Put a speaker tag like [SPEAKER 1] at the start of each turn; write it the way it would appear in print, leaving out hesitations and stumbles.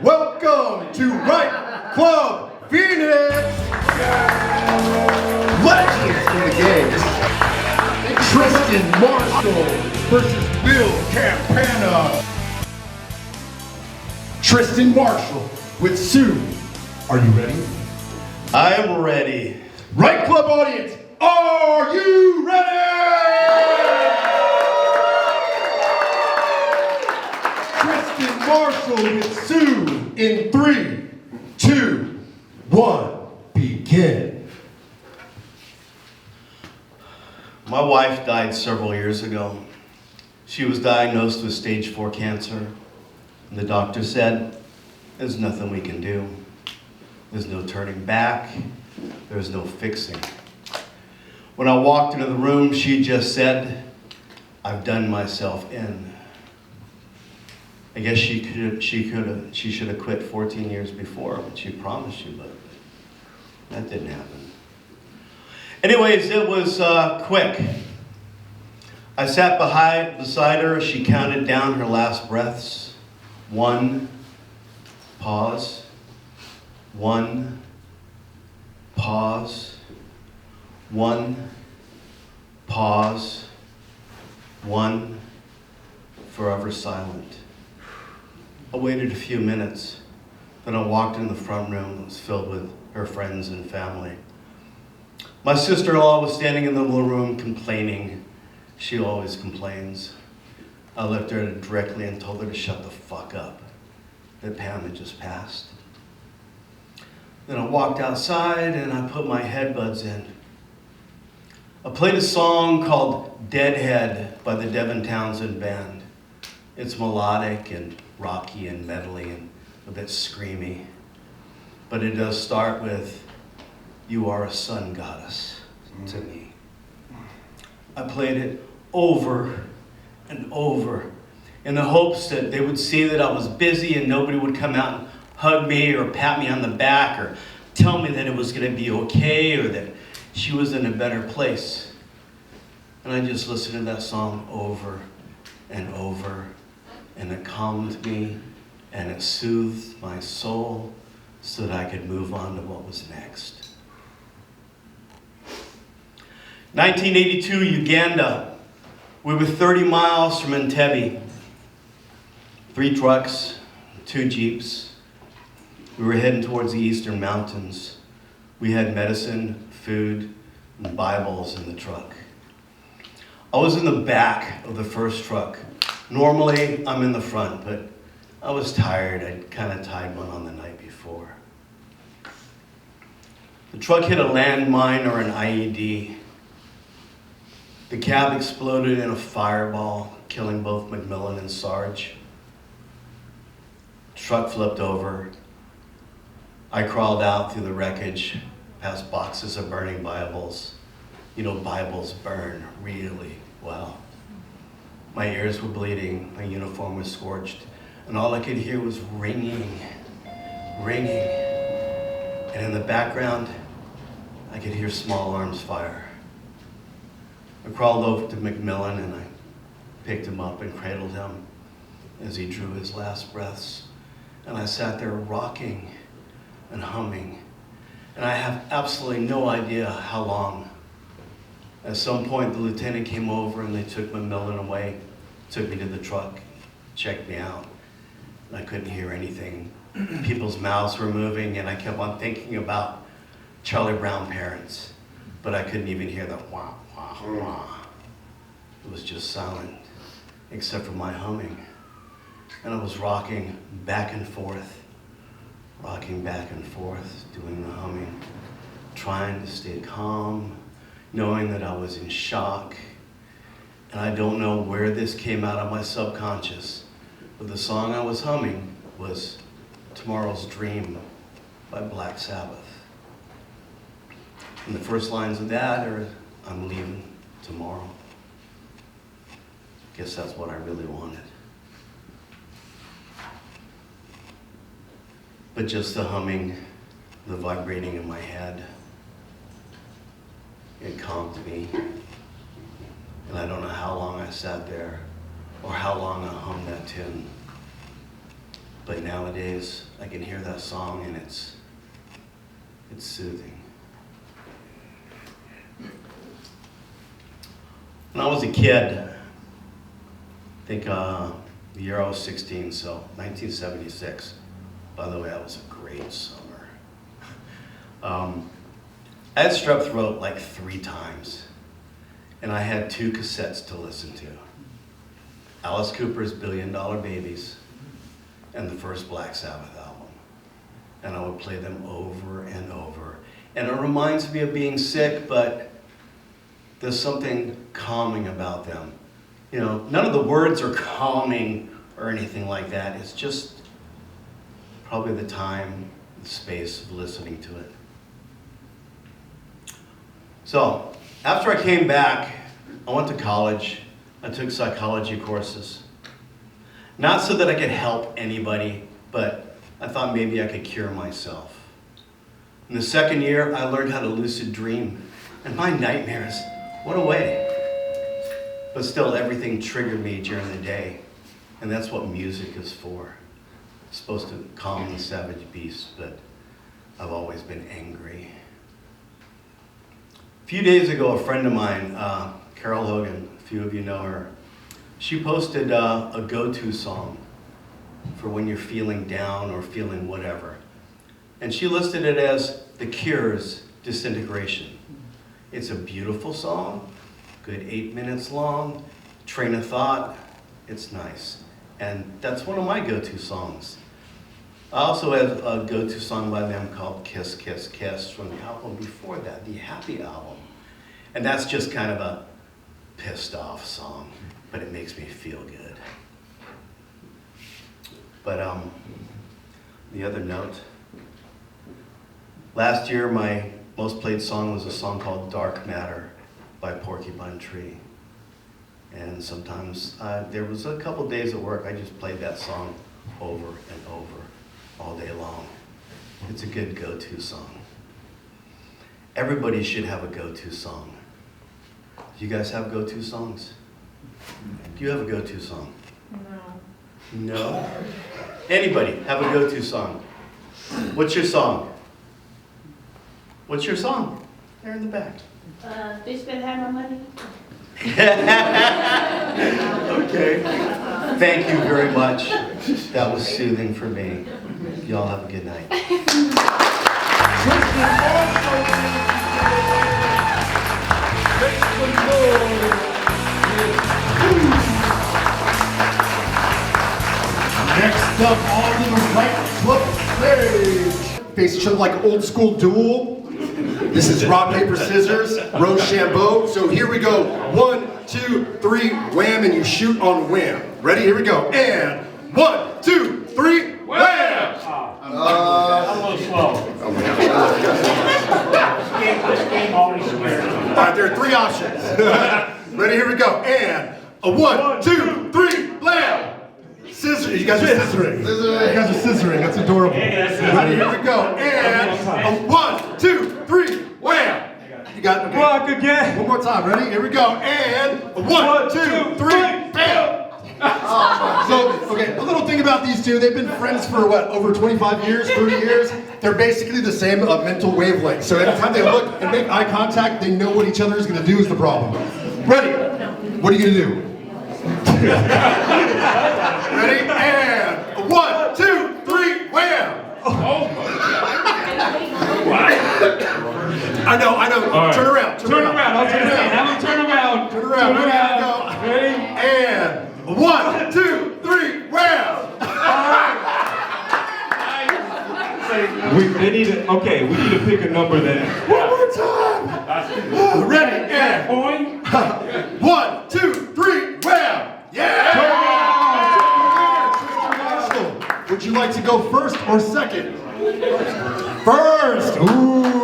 [SPEAKER 1] welcome to Write Club PHX. Legends in the game. Tristan Marshell versus Bill Campana. Tristan Marshell with Soothe. Are you ready?
[SPEAKER 2] I am ready.
[SPEAKER 1] Write Club audience, are you ready? Tristan Marshell with Soothe in 3, 2, 1, begin.
[SPEAKER 2] My wife died several years ago. She was diagnosed with stage 4 cancer. And the doctor said, there's nothing we can do. There's no turning back. There's no fixing. When I walked into the room, she just said, I've done myself in. I guess she should have quit 14 years before, what she promised you, but that didn't happen. Anyways, it was quick. I sat beside her as she counted down her last breaths. 1, pause. 1, pause. 1, pause. 1, forever silent. I waited a few minutes, then I walked in the front room that was filled with her friends and family. My sister-in-law was standing in the little room complaining. She always complains. I looked at her directly and told her to shut the fuck up, that Pam had just passed. Then I walked outside and I put my headbuds in. I played a song called Deadhead by the Devin Townsend Band. It's melodic and rocky and metally and a bit screamy. But it does start with, you are a sun goddess to me. I played it over and over in the hopes that they would see that I was busy and nobody would come out and hug me or pat me on the back or tell me that it was going to be okay or that she was in a better place. And I just listened to that song over and over, and it calmed me and it soothed my soul so that I could move on to what was next. 1982, Uganda. We were 30 miles from Entebbe. 3 trucks, 2 jeeps. We were heading towards the eastern mountains. We had medicine, food, and Bibles in the truck. I was in the back of the first truck. Normally, I'm in the front, but I was tired. I'd kind of tied one on the night before. The truck hit a landmine or an IED. The cab exploded in a fireball, killing both McMillan and Sarge. The truck flipped over. I crawled out through the wreckage, past boxes of burning Bibles. You know, Bibles burn really well. My ears were bleeding, my uniform was scorched, and all I could hear was ringing. And in the background, I could hear small arms fire. I crawled over to McMillan and I picked him up and cradled him as he drew his last breaths. And I sat there rocking and humming. And I have absolutely no idea how long. At some point, the lieutenant came over and they took McMillan away, took me to the truck, checked me out. And I couldn't hear anything. People's mouths were moving and I kept on thinking about Charlie Brown parents, but I couldn't even hear the wah, wah, wah. It was just silent, except for my humming. And I was rocking back and forth, doing the humming, trying to stay calm, knowing that I was in shock. And I don't know where this came out of my subconscious, but the song I was humming was Tomorrow's Dream by Black Sabbath. And the first lines of that are, I'm leaving tomorrow. Guess that's what I really wanted. But just the humming, the vibrating in my head, it calmed me. And I don't know how long I sat there or how long I hummed that tune. But nowadays, I can hear that song and it's soothing. When I was a kid, I think the year I was 16, so 1976. By the way, that was a great summer. I had strep throat like 3 times, and I had 2 cassettes to listen to. Alice Cooper's $1 Billion Babies and the first Black Sabbath album. And I would play them over and over. And it reminds me of being sick, but there's something calming about them. You know, none of the words are calming or anything like that. It's just probably the time, the space of listening to it. So, after I came back, I went to college. I took psychology courses. Not so that I could help anybody, but I thought maybe I could cure myself. In the second year, I learned how to lucid dream, and my nightmares went away. But still, everything triggered me during the day, and that's what music is for. It's supposed to calm the savage beast, but I've always been angry. A few days ago, a friend of mine, Carol Hogan, a few of you know her, she posted a go-to song for when you're feeling down or feeling whatever. And she listed it as The Cure's Disintegration. It's a beautiful song, good 8 minutes long, train of thought, it's nice. And that's one of my go-to songs. I also have a go-to song by them called Kiss, Kiss, Kiss from the album before that, the Happy album. And that's just kind of a pissed off song, but it makes me feel good. But the other note, last year my most played song was a song called Dark Matter by Porcupine Tree. And sometimes there was a couple days at work I just played that song over and over all day long. It's a good go-to song. Everybody should have a go-to song. Do you guys have go-to songs? Do you have a go-to song?
[SPEAKER 3] No.
[SPEAKER 2] No? Anybody have a go-to song? What's your song? What's your song? There in the back.
[SPEAKER 3] They spend half my money.
[SPEAKER 2] Okay. Thank you very much. That was soothing for me. Y'all have a good night.
[SPEAKER 1] Next up on the Write Club stage. Face each other like an old school duel. This is rock, paper, scissors, Rochambeau. So here we go. 1, 2, 3, wham, and you shoot on wham. Ready? Here we go. And 1, 2, 3, wham!
[SPEAKER 4] I'm a little slow. This game always squares.
[SPEAKER 1] All right, there are 3 options. Ready? Here we go. And a 1, 2, 3, blam! Scissors. You guys are scissoring. You guys are scissoring. That's adorable. Ready? Here we go. And a 1, 2, 3, wham! You got okay.
[SPEAKER 4] Rock again.
[SPEAKER 1] One more time. Ready? Here we go. And a 1, 2, 3, bam! So, okay, a little thing about these two, they've been friends for what, over 25 years, 30 years? They're basically the same mental wavelength. So anytime they look and make eye contact, they know what each other is going to do is the problem. Ready? What are you going to do? Ready? And 1, 2, 3, wham! I know.
[SPEAKER 4] Right.
[SPEAKER 1] Turn around.
[SPEAKER 4] Turn around. I'll turn around. Have him turn around.
[SPEAKER 1] Turn around.
[SPEAKER 4] Turn around.
[SPEAKER 1] Go.
[SPEAKER 4] Ready?
[SPEAKER 1] And 1, 2, 3, wham!
[SPEAKER 4] We need to pick a number then.
[SPEAKER 1] One more time. Ready? And 1, 2, 3, wham! Yeah! Would you like to go first or second? First. Ooh.